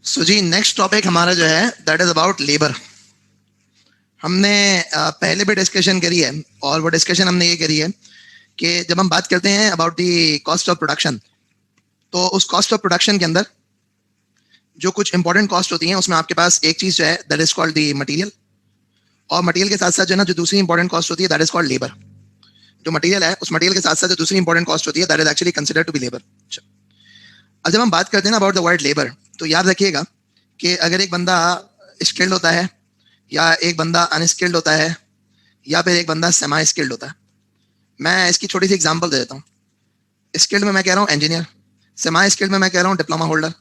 सो जी next topic हमारा जो है दैट इज अबाउट लेबर। हमने पहले भी डिस्कशन करी है और वो डिस्कशन हमने ये करी है कि जब हम बात करते हैं about the cost of production, तो उस कॉस्ट ऑफ प्रोडक्शन के अंदर जो कुछ इंपॉर्टेंट कॉस्ट होती हैं उसमें आपके पास एक चीज जो है that is called the material, और मटेरियल के साथ साथ जो है ना जो दूसरी इंपॉर्टेंट कॉस्ट होती है दैट इज कॉल्ड लेबर। जो मटेरियल है उस मटेरियल के साथ साथ जो दूसरी इंपॉर्टेंट कॉस्ट होती है that is actually considered to be labour. अब जब हम बात करते हैं ना अबाउट द वर्ड लेबर, तो याद रखिएगा कि अगर एक बंदा स्किल्ड होता है या एक बंदा अनस्किल्ड होता है या फिर एक बंदा सेमी स्किल्ड होता है, मैं इसकी छोटी सी एग्जांपल दे देता हूँ। स्किल्ड में मैं कह रहा हूँ इंजीनियर, सेमी स्किल्ड में मैं कह रहा हूँ डिप्लोमा होल्डर,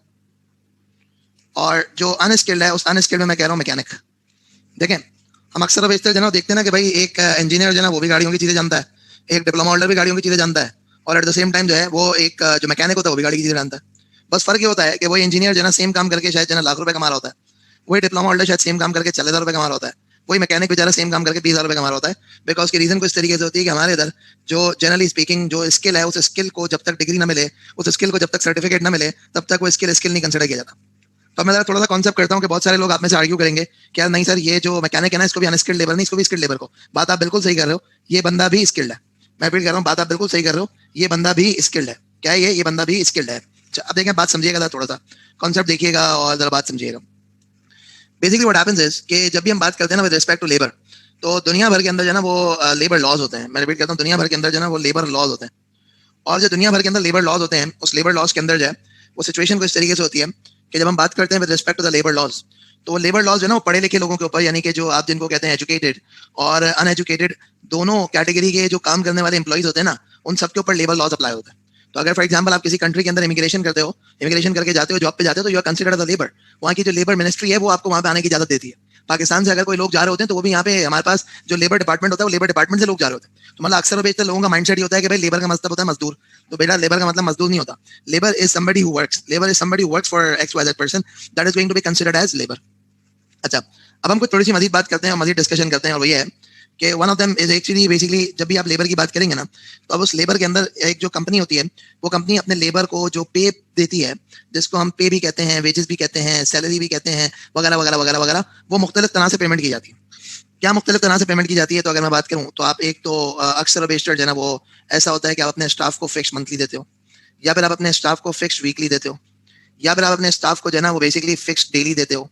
और जो अनस्किल्ड है उस अनस्किल्ड में मैं कह रहा हूँ मैकेनिक। देखें, हम अक्सर अब इस तरह जना देखते हैं ना कि भाई एक इंजीनियर जो है ना वो भी गाड़ियों की चीज़ें जानता है, एक डिप्लोमा होल्डर भी गाड़ियों की चीज़ें जानता है, और एट द सेम टाइम जो है वो एक जो मैकेनिक होता है वो भी गाड़ी की चीज़ें जानता है। बस फर्क ये होता है कि वही इंजीनियर जो है ना सेम काम करके शायद जो है ना लाख रुपए कमा रहा होता है, वही डिप्लोमा होल्डर शायद सेम काम करके 40,000 रुपए कमा रहा होता है, वही मैकेनिक बेचारा सेम काम करके 20,000 रुपए कमा रहा होता है। बिकॉज की रीजन कुछ तरीके से होती है कि हमारे इधर जो जनरली स्पीकिंग जो स्किल है उस स्किल को जब तक डिग्री ना मिले, उस स्किल को जब तक सर्टिफिकेट ना मिले, तब तक वो स्किल स्किल नहीं कंसिडर किया जाता। तो मैं थोड़ा सा कॉन्सेप्ट करता हूँ कि बहुत सारे लोग आप में से आर्ग्यू करेंगे कि यार नहीं सर, ये जो मैकेनिक है ना इसको भी अनस्किल्ड लेबर नहीं, इसको भी स्किल्ड लेबर को। बात आप बिल्कुल सही कर रहे हो, ये बंदा भी स्किल्ड है। मैं रिपीट कर रहा हूँ, बात आप बिल्कुल सही कर रहे हो, ये बंदा भी स्किल्ड है। क्या है ये बंदा भी स्किल्ड है। अब देखें, बात समझिएगा, थोड़ा सा कॉन्सेप्ट देखिएगा और जरा बात समझिएगा। बेसिकली व्हाट हैपेंस इज कि जब भी हम बात करते हैं ना विद रिस्पेक्ट टू लेबर, तो दुनिया भर के अंदर जो है ना वो लेबर लॉज होते हैं। मैं रिपीट करता हूँ, दुनिया भर के अंदर जो है ना वो लेबर लॉज होते हैं। और जो दुनिया भर के अंदर लेबर लॉज होते हैं उस लेबर लॉज के अंदर जो है वो सिचुएशन कुछ तरीके से होती है कि जब हम बात करते हैं with respect to the labour laws, तो वो लेबर लॉज जो है ना वो पढ़े लिखे लोगों के ऊपर, यानी कि जो आप जिनको कहते हैं एजुकेटेड और अनएजुकेटेड, दोनों कैटेगरी के जो काम करने वाले एम्प्लॉइज होते हैं ना, उन सबके ऊपर लेबर लॉज अप्लाई होते हैं। तो अगर फॉर एग्जांपल आप किसी कंट्री के अंदर इमिग्रेशन करते हो, इमिग्रेशन करके जाते हो, जॉब पे जाते हो, तो you are considered as a labour. वहाँ की जो लेबर मिनिस्ट्री है वो आपको वहाँ पे आने की इजाजत देती है। पाकिस्तान से अगर कोई लोग जा रहे होते हैं तो वो भी यहाँ पे हमारे पास जो लेबर डिपार्टमेंट होता है वो लेबर डिपार्टमेंट से लोग जा रहे होते हैं। तो मतलब अक्सर बेशतर लोगों का माइंडसेट ये होता है कि भाई लेबर का मतलब होता है मजदूर। तो बेटा लेबर का मतलब मजदूर नहीं होता। Labour is somebody who works, labour is somebody who works for X Y Z person, that is going to be considered as labour. अच्छा, अब हम कुछ थोड़ी सी मजीद बात करते हैं और मजीद डिस्कशन करते हैं, और वही है कि one of them is actually basically जब भी आप लेबर की बात करेंगे ना, तो अब उस लेबर के अंदर एक जो कंपनी होती है वो कंपनी अपने लेबर को जो पे देती है, जिसको हम पे भी कहते हैं, वेजेस भी कहते हैं, सैलरी भी कहते हैं, वगैरह वगैरह वगैरह वगैरह, वो मुख्तलिफ तरह से पेमेंट की जाती है। क्या मुख्तलिफ तरह से पेमेंट की जाती है? तो अगर मैं बात करूँ तो आप एक तो अक्सर बेशतर जो है ना वो ऐसा होता है कि आप अपने स्टाफ को फिक्स मंथली देते हो, या फिर आप अपने स्टाफ को फिक्स वीकली देते हो, या फिर आप अपने स्टाफ को जो है ना वो बेसिकली फिक्स डेली देते हो।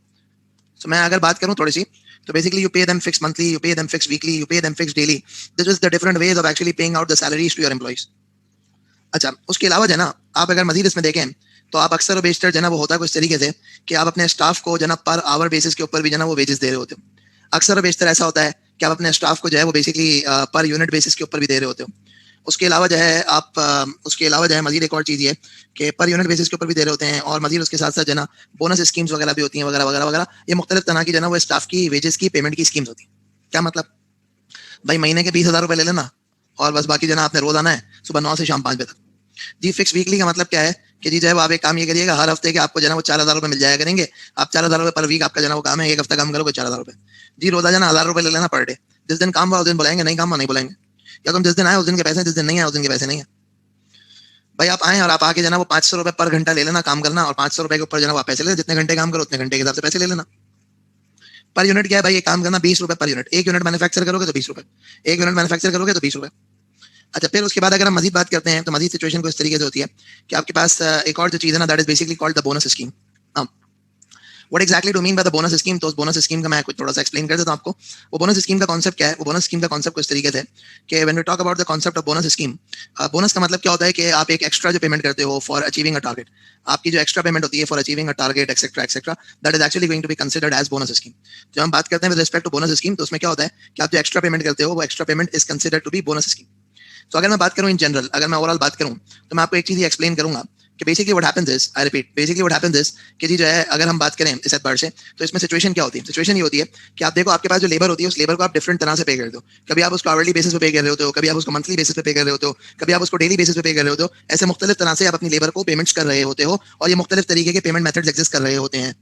सो मैं अगर बात करूँ थोड़ी सी, तो basically you pay them fixed monthly, you pay them fixed weekly, you pay them fixed daily. This is the different ways of actually paying out the salaries to your employees. अच्छा, उसके अलावा जो है ना आप अगर मजीद इसमें देखें तो आप अक्सर बेशतर जो है ना वो होता है कुछ तरीके से कि आप अपने स्टाफ को जो है ना पर आवर बेसिस के ऊपर भी जो है ना वो वेजेस दे रहे होते हो। अक्सर बेशतर ऐसा होता है कि आप अपने स्टाफ को जो है वो बेसिकली पर यूनिट बेसिस के ऊपर भी दे रहे होते हो। उसके अलावा जो है आप उसके अलावा जो है मजीद एक और चीज़ ये कि पर यूनिट बेसिस के ऊपर भी दे रहे होते हैं, और मजीद उसके साथ साथ जो है ना बोनस स्कीम्स वगैरह भी होती हैं, वगैरह वगैरह वगैरह। ये मुख्तलिफ तरह की जो है ना वो स्टाफ की वेजेस की पेमेंट की स्कीम्स होती हैं। क्या मतलब? भाई महीने के 20,000 रुपये ले लेना और बस बाकी जो है ना आपने रोज आना है सुबह 9 से शाम 5 बजे तक। जी फिक्स वीकली का मतलब क्या है कि जी जो है वो आप एक काम ये करिएगा, हर हफ्ते के आपको जो है ना वो 4,000 रुपये मिल जाया करेंगे। आप 4,000 रुपये पर वीक आपका जो है ना वो काम है, एक हफ्ता काम करोगे 4,000 रुपये। जी रोजा जो है ना 1,000 रुपये ले लेना पर डे। जिस दिन काम हुआ उस दिन बुलाएंगे, नहीं काम हुआ नहीं बुलाएंगे। या तुम जिस दिन आए उस दिन के पैसे, जिस दिन नहीं आए उस दिन के पैसे नहीं है। भाई आप आए और आप आके जो है ना वो 500 रुपये पर घंटा ले लेना काम करना, और 500 रुपये के ऊपर जो है ना वो आप पैसे ले, जितने घंटे काम करो उतने घंटे के हिसाब से पैसे ले लेना। पर यूनिट क्या है भाई? ये काम करना 20 रुपये पर यूनिट। एक यूनिट मैन्युफैक्चर करोगे तो 20 रुपये, एक यूनिट मैन्युफैक्चर करोगे तो 20 रुपये। अच्छा, फिर उसके बाद अगर हम मजीद बात करते हैं तो मजीद सिचुएशन को इस तरीके से होती है कि आपके पास एक और जो चीज़ है ना that is basically called the bonus scheme. What exactly do mean by the bonus scheme? तो उस बोनस स्कीम का मैं कुछ थोड़ा सा एक्सप्लेन कर देता हूं आपको। वो बोनस स्कीम का कॉन्सेप्ट क्या है? वो बोनस स्कीम का कॉन्सेप्ट कुछ तरीके से कि when we talk about the concept of bonus scheme, bonus का मतलब क्या होता है कि आप एक एक्स्ट्रा जो पेमेंट करते हो फॉर अचीविंग अ टारगेट, आपकी जो एक्स्ट्रा पेमेंट होती है for achieving a target etcetera etcetera, that is actually going to be considered as bonus scheme. जब हम बात करते हैं with respect to bonus scheme, तो उसमें क्या होता है कि आप जो एक्स्ट्रा पेमेंट करते हो वो extra payment is considered to be bonus scheme. तो अगर मैं बात करूं इन जनरल, अगर मैं ओवरऑल बात करूं, तो मैं आपको एक चीज़ एक्सप्लेन करूंगा कि basically what happens is, I repeat, basically what happens is कि जी जो है अगर हम बात करें इस एतबार से, तो इसमें सिचुएशन क्या होती है? सिचुएशन ये होती है कि आप देखो आपके पास जो लेबर होती है उस लेबर को आप डिफरेंट तरह से पे करते हो। कभी आप उसको आवरली बेसिस पे पे कर रहे होते हो, कभी आप उसको मंथली बेसिस पे पे कर रहे होते हो, कभी आप उसको डेली बेसिस पे पे कर रहे होते हो। ऐसे मुख्तलिफ तरह से आप अपनी लेबर को पेमेंट्स कर रहे होते हो, और ये मुख्तलिफ तरीके के पेमेंट मेथड्स एग्जिस्ट कर रहे होते हैं।